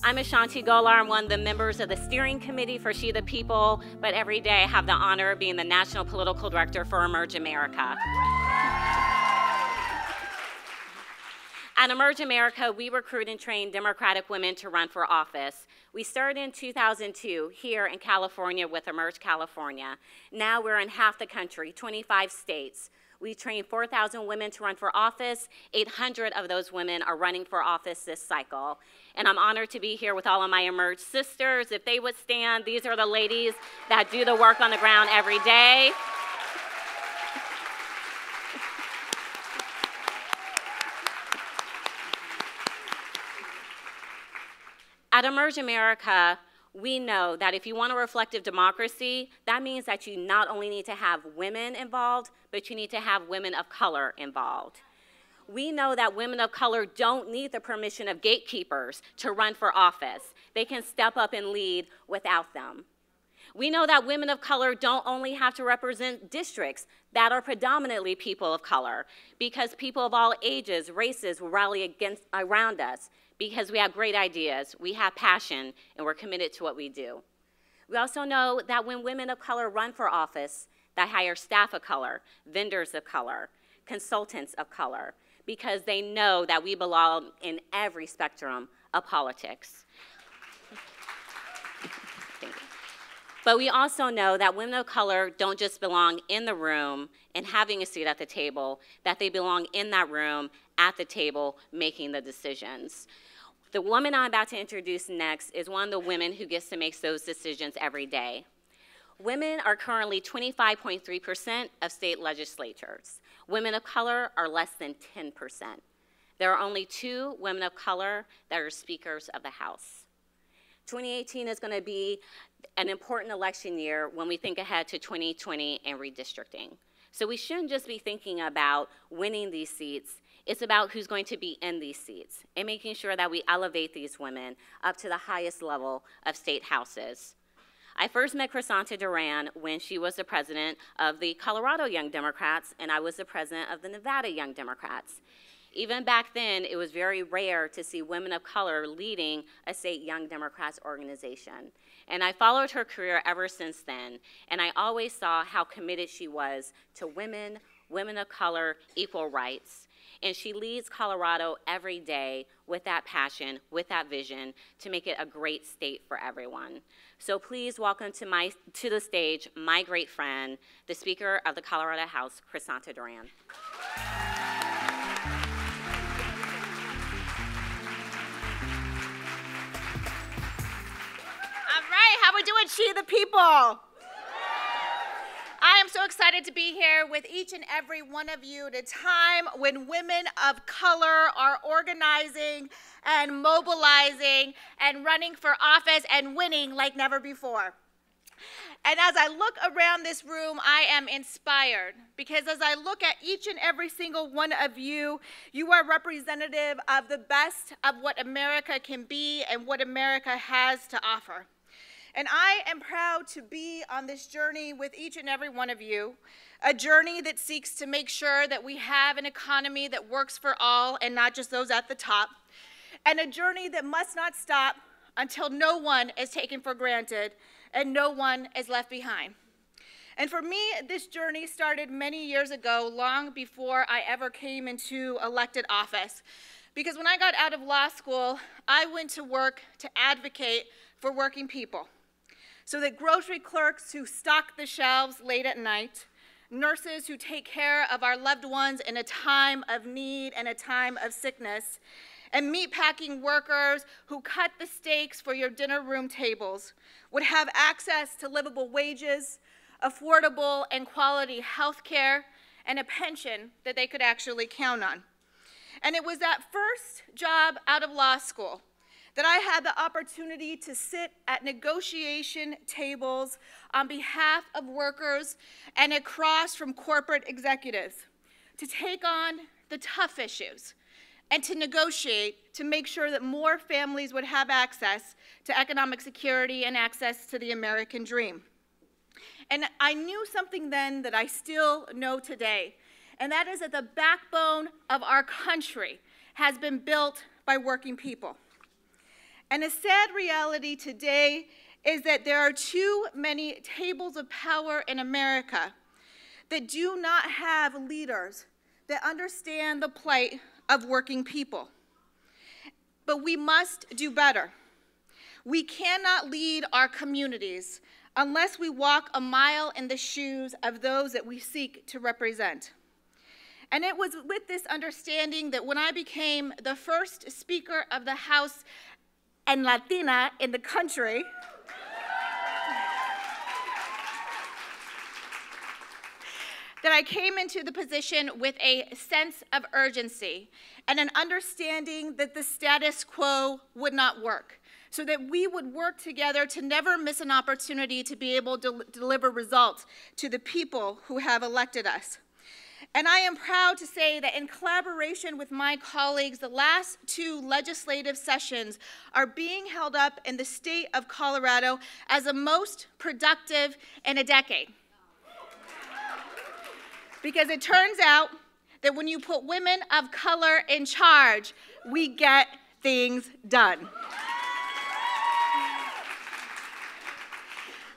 I'm Ashanti Gholar. I'm one of the members of the steering committee for She the People, but every day I have the honor of being the National Political Director for Emerge America. At Emerge America, we recruit and train Democratic women to run for office. We started in 2002 here in California with Emerge California. Now we're in half the country, 25 states. We trained 4,000 women to run for office. 800 of those women are running for office this cycle. And I'm honored to be here with all of my Emerge sisters. If they would stand, these are the ladies that do the work on the ground every day. At Emerge America, we know that if you want a reflective democracy, that means that you not only need to have women involved, but you need to have women of color involved. We know that women of color don't need the permission of gatekeepers to run for office. They can step up and lead without them. We know that women of color don't only have to represent districts that are predominantly people of color, because people of all ages, races will rally around us, because we have great ideas, we have passion, and we're committed to what we do. We also know that when women of color run for office, they hire staff of color, vendors of color, consultants of color, because they know that we belong in every spectrum of politics. But we also know that women of color don't just belong in the room and having a seat at the table, that they belong in that room, at the table, making the decisions. The woman I'm about to introduce next is one of the women who gets to make those decisions every day. Women are currently 25.3% of state legislatures. Women of color are less than 10%. There are only 2 women of color that are speakers of the House. 2018 is going to be an important election year when we think ahead to 2020 and redistricting. So we shouldn't just be thinking about winning these seats. It's about who's going to be in these seats and making sure that we elevate these women up to the highest level of state houses. I first met Crisanta Duran when she was the president of the Colorado Young Democrats, and I was the president of the Nevada Young Democrats. Even back then, it was very rare to see women of color leading a state Young Democrats organization. And I followed her career ever since then, and I always saw how committed she was to women, women of color, equal rights. And she leads Colorado every day with that passion, with that vision, to make it a great state for everyone. So please welcome to the stage my great friend, the Speaker of the Colorado House, Crisanta Duran. How we doing, She the People? I am so excited to be here with each and every one of you at a time when women of color are organizing and mobilizing and running for office and winning like never before. And as I look around this room, I am inspired, because as I look at each and every single one of you, you are representative of the best of what America can be and what America has to offer. And I am proud to be on this journey with each and every one of you, a journey that seeks to make sure that we have an economy that works for all and not just those at the top, and a journey that must not stop until no one is taken for granted and no one is left behind. And for me, this journey started many years ago, long before I ever came into elected office. Because when I got out of law school, I went to work to advocate for working people. So that grocery clerks who stock the shelves late at night, nurses who take care of our loved ones in a time of need and a time of sickness, and meatpacking workers who cut the steaks for your dinner room tables would have access to livable wages, affordable and quality health care, and a pension that they could actually count on. And it was that first job out of law school that I had the opportunity to sit at negotiation tables on behalf of workers and across from corporate executives to take on the tough issues and to negotiate to make sure that more families would have access to economic security and access to the American dream. And I knew something then that I still know today, and that is that the backbone of our country has been built by working people. And a sad reality today is that there are too many tables of power in America that do not have leaders that understand the plight of working people. But we must do better. We cannot lead our communities unless we walk a mile in the shoes of those that we seek to represent. And it was with this understanding that when I became the first Speaker of the House and Latina in the country, that I came into the position with a sense of urgency and an understanding that the status quo would not work, so that we would work together to never miss an opportunity to be able to deliver results to the people who have elected us. And I am proud to say that in collaboration with my colleagues, the last 2 legislative sessions are being held up in the state of Colorado as the most productive in a decade. Because it turns out that when you put women of color in charge, we get things done.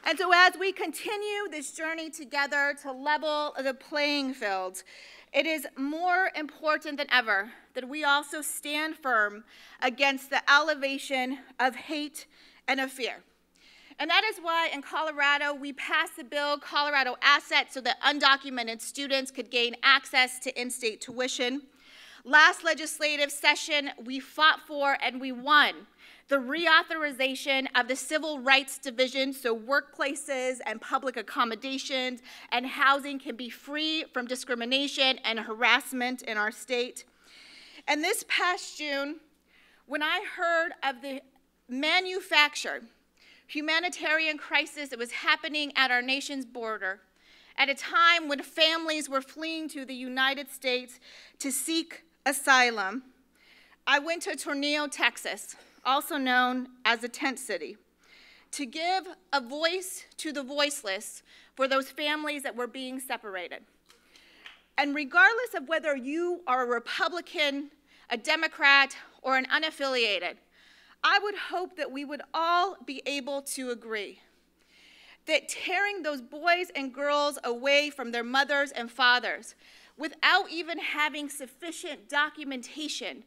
And so as we continue this journey together to level the playing field, it is more important than ever that we also stand firm against the elevation of hate and of fear. And that is why in Colorado, we passed the bill, Colorado Assets, so that undocumented students could gain access to in-state tuition. Last legislative session, we fought for and we won the reauthorization of the Civil Rights Division so workplaces and public accommodations and housing can be free from discrimination and harassment in our state. And this past June, when I heard of the manufactured humanitarian crisis that was happening at our nation's border, at a time when families were fleeing to the United States to seek asylum, I went to Tornillo, Texas, also known as the Tent City, to give a voice to the voiceless for those families that were being separated. And regardless of whether you are a Republican, a Democrat, or an unaffiliated, I would hope that we would all be able to agree that tearing those boys and girls away from their mothers and fathers without even having sufficient documentation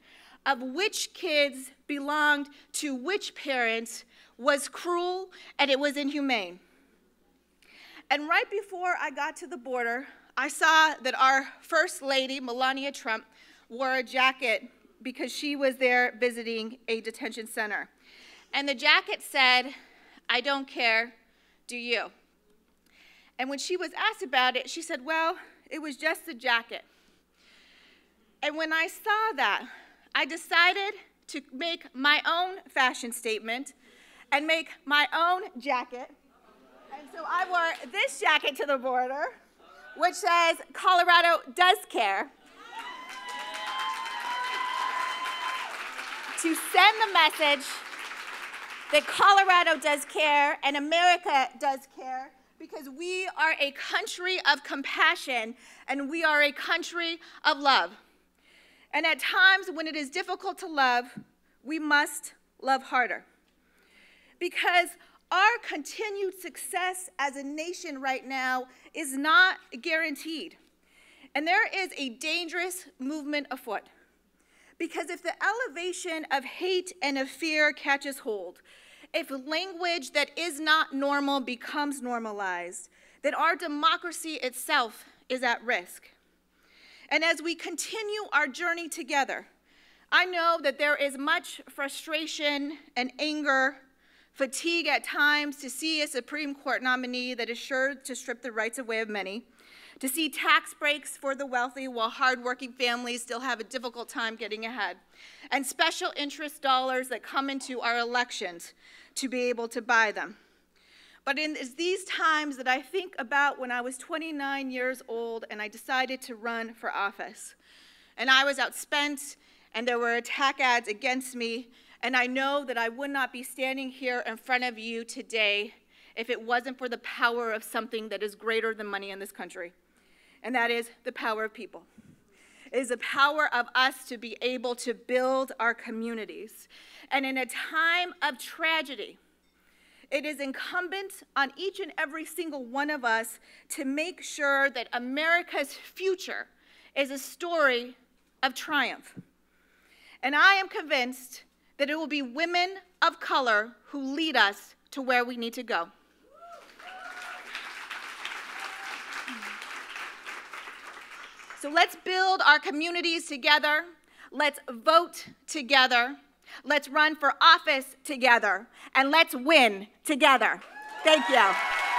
of which kids belonged to which parents was cruel and it was inhumane. And right before I got to the border, I saw that our First Lady, Melania Trump, wore a jacket because she was there visiting a detention center. And the jacket said, "I don't care, do you?" And when she was asked about it, she said, "Well, it was just a jacket." And when I saw that, I decided to make my own fashion statement and make my own jacket. And so I wore this jacket to the border, which says, "Colorado does care," to send the message that Colorado does care and America does care, because we are a country of compassion and we are a country of love. And at times when it is difficult to love, we must love harder. Because our continued success as a nation right now is not guaranteed. And there is a dangerous movement afoot. Because if the elevation of hate and of fear catches hold, if language that is not normal becomes normalized, then our democracy itself is at risk. And as we continue our journey together, I know that there is much frustration and anger, fatigue at times to see a Supreme Court nominee that is sure to strip the rights away of many, to see tax breaks for the wealthy while hardworking families still have a difficult time getting ahead, and special interest dollars that come into our elections to be able to buy them. But it's these times that I think about when I was 29 years old and I decided to run for office. And I was outspent and there were attack ads against me, and I know that I would not be standing here in front of you today if it wasn't for the power of something that is greater than money in this country. And that is the power of people. It is the power of us to be able to build our communities. And in a time of tragedy, it is incumbent on each and every single one of us to make sure that America's future is a story of triumph. And I am convinced that it will be women of color who lead us to where we need to go. So let's build our communities together. Let's vote together. Let's run for office together. And let's win together. Thank you.